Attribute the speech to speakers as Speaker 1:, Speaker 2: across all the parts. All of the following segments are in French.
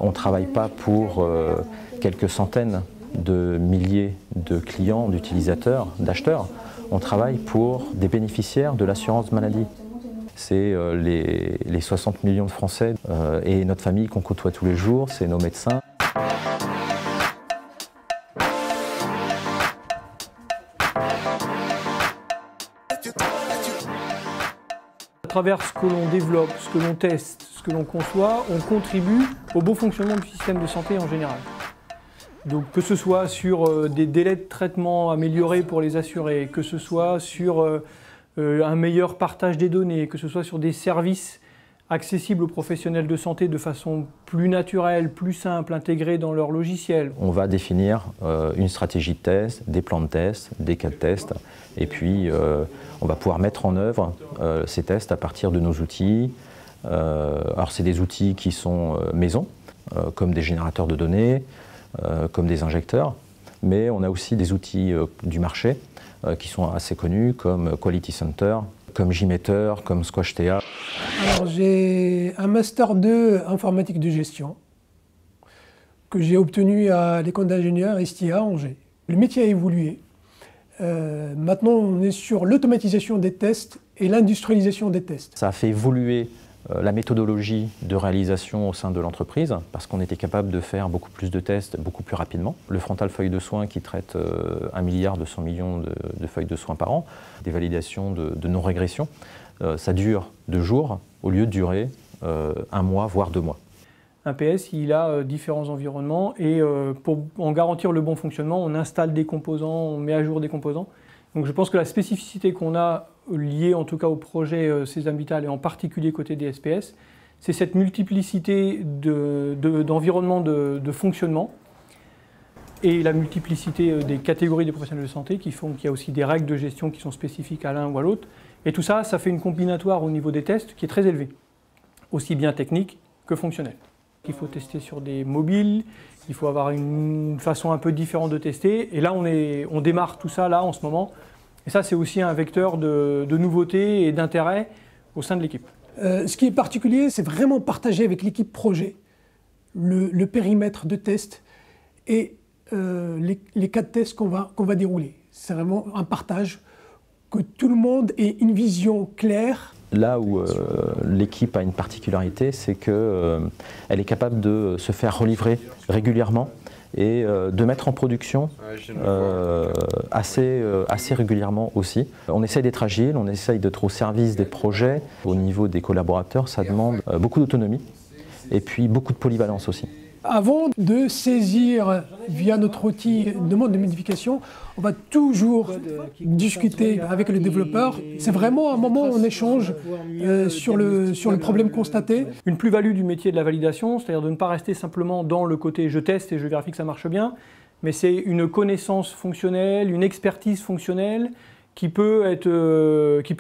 Speaker 1: On ne travaille pas pour quelques centaines de milliers de clients, d'utilisateurs, d'acheteurs. On travaille pour des bénéficiaires de l'assurance maladie. C'est les 60 millions de Français et notre famille qu'on côtoie tous les jours, c'est nos médecins.
Speaker 2: À travers ce que l'on développe, ce que l'on teste, ce que l'on conçoit, on contribue au bon fonctionnement du système de santé en général. Donc que ce soit sur des délais de traitement améliorés pour les assurés, que ce soit sur un meilleur partage des données, que ce soit sur des services accessibles aux professionnels de santé de façon plus naturelle, plus simple, intégrés dans leur logiciel.
Speaker 1: On va définir une stratégie de test, des plans de test, des cas de test, et puis on va pouvoir mettre en œuvre ces tests à partir de nos outils. Alors c'est des outils qui sont maison, comme des générateurs de données, comme des injecteurs, mais on a aussi des outils du marché qui sont assez connus, comme Quality Center, comme JMeter, comme SquashTA.
Speaker 3: Alors j'ai un Master 2 informatique de gestion que j'ai obtenu à l'école d'ingénieurs STIA Angers. Le métier a évolué. Maintenant on est sur l'automatisation des tests et l'industrialisation des tests.
Speaker 1: Ça a fait évoluer la méthodologie de réalisation au sein de l'entreprise, parce qu'on était capable de faire beaucoup plus de tests beaucoup plus rapidement. Le frontal feuille de soins qui traite 1,2 milliard de feuilles de soins par an, des validations de non-régression, ça dure 2 jours au lieu de durer 1 mois, voire 2 mois.
Speaker 2: Un PS, il a différents environnements et pour en garantir le bon fonctionnement, on installe des composants, on met à jour des composants. Donc je pense que la spécificité qu'on a liée en tout cas au projet Sésame Vital et en particulier côté des SPS, c'est cette multiplicité d'environnements de fonctionnement et la multiplicité des catégories des professionnels de santé qui font qu'il y a aussi des règles de gestion qui sont spécifiques à l'un ou à l'autre. Et tout ça, ça fait une combinatoire au niveau des tests qui est très élevée, aussi bien technique que fonctionnelle. Il faut tester sur des mobiles, il faut avoir une façon un peu différente de tester. Et là, on démarre tout ça là en ce moment. Et ça, c'est aussi un vecteur de nouveauté et d'intérêt au sein de l'équipe.
Speaker 3: Ce qui est particulier, c'est vraiment partager avec l'équipe projet le périmètre de test et les cas de test qu'on va dérouler. C'est vraiment un partage, que tout le monde ait une vision claire.
Speaker 1: Là où l'équipe a une particularité, c'est qu'elle est capable de se faire relivrer régulièrement et de mettre en production assez régulièrement aussi. On essaye d'être agile, on essaye d'être au service des projets. Au niveau des collaborateurs, ça demande beaucoup d'autonomie et puis beaucoup de polyvalence aussi.
Speaker 3: Avant de saisir via notre outil une demande de modification, on va toujours discuter avec le développeur. C'est vraiment un moment où on échange sur le problème constaté.
Speaker 2: Une plus-value du métier de la validation, c'est-à-dire de ne pas rester simplement dans le côté je teste et je vérifie que ça marche bien, mais c'est une connaissance fonctionnelle, une expertise fonctionnelle qui peut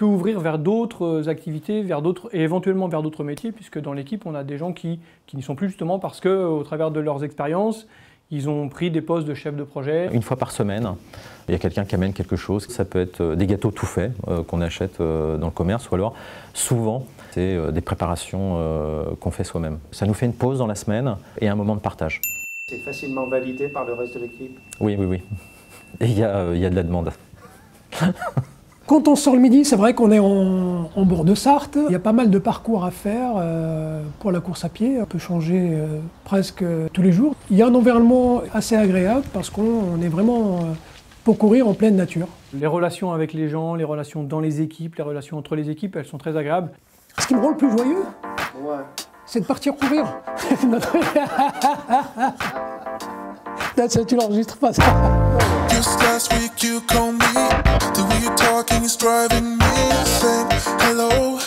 Speaker 2: ouvrir vers d'autres activités, et éventuellement vers d'autres métiers, puisque dans l'équipe, on a des gens qui n'y sont plus justement parce qu'au travers de leurs expériences, ils ont pris des postes de chef de projet.
Speaker 1: Une fois par semaine, il y a quelqu'un qui amène quelque chose. Ça peut être des gâteaux tout faits qu'on achète dans le commerce, ou alors souvent, c'est des préparations qu'on fait soi-même. Ça nous fait une pause dans la semaine et un moment de partage.
Speaker 4: C'est facilement validé par le reste de l'équipe?
Speaker 1: Oui, oui, oui. Et il y a de la demande.
Speaker 3: Quand on sort le midi, c'est vrai qu'on est en bord de Sarthe. Il y a pas mal de parcours à faire pour la course à pied. On peut changer presque tous les jours. Il y a un environnement assez agréable parce qu'on est vraiment pour courir en pleine nature.
Speaker 2: Les relations avec les gens, les relations dans les équipes, les relations entre les équipes, elles sont très agréables.
Speaker 3: Ce qui me rend le plus joyeux, c'est de partir courir. Tu l'enregistres pas ça.
Speaker 5: Just last week you called me, the way you're talking is driving me insane. Hello.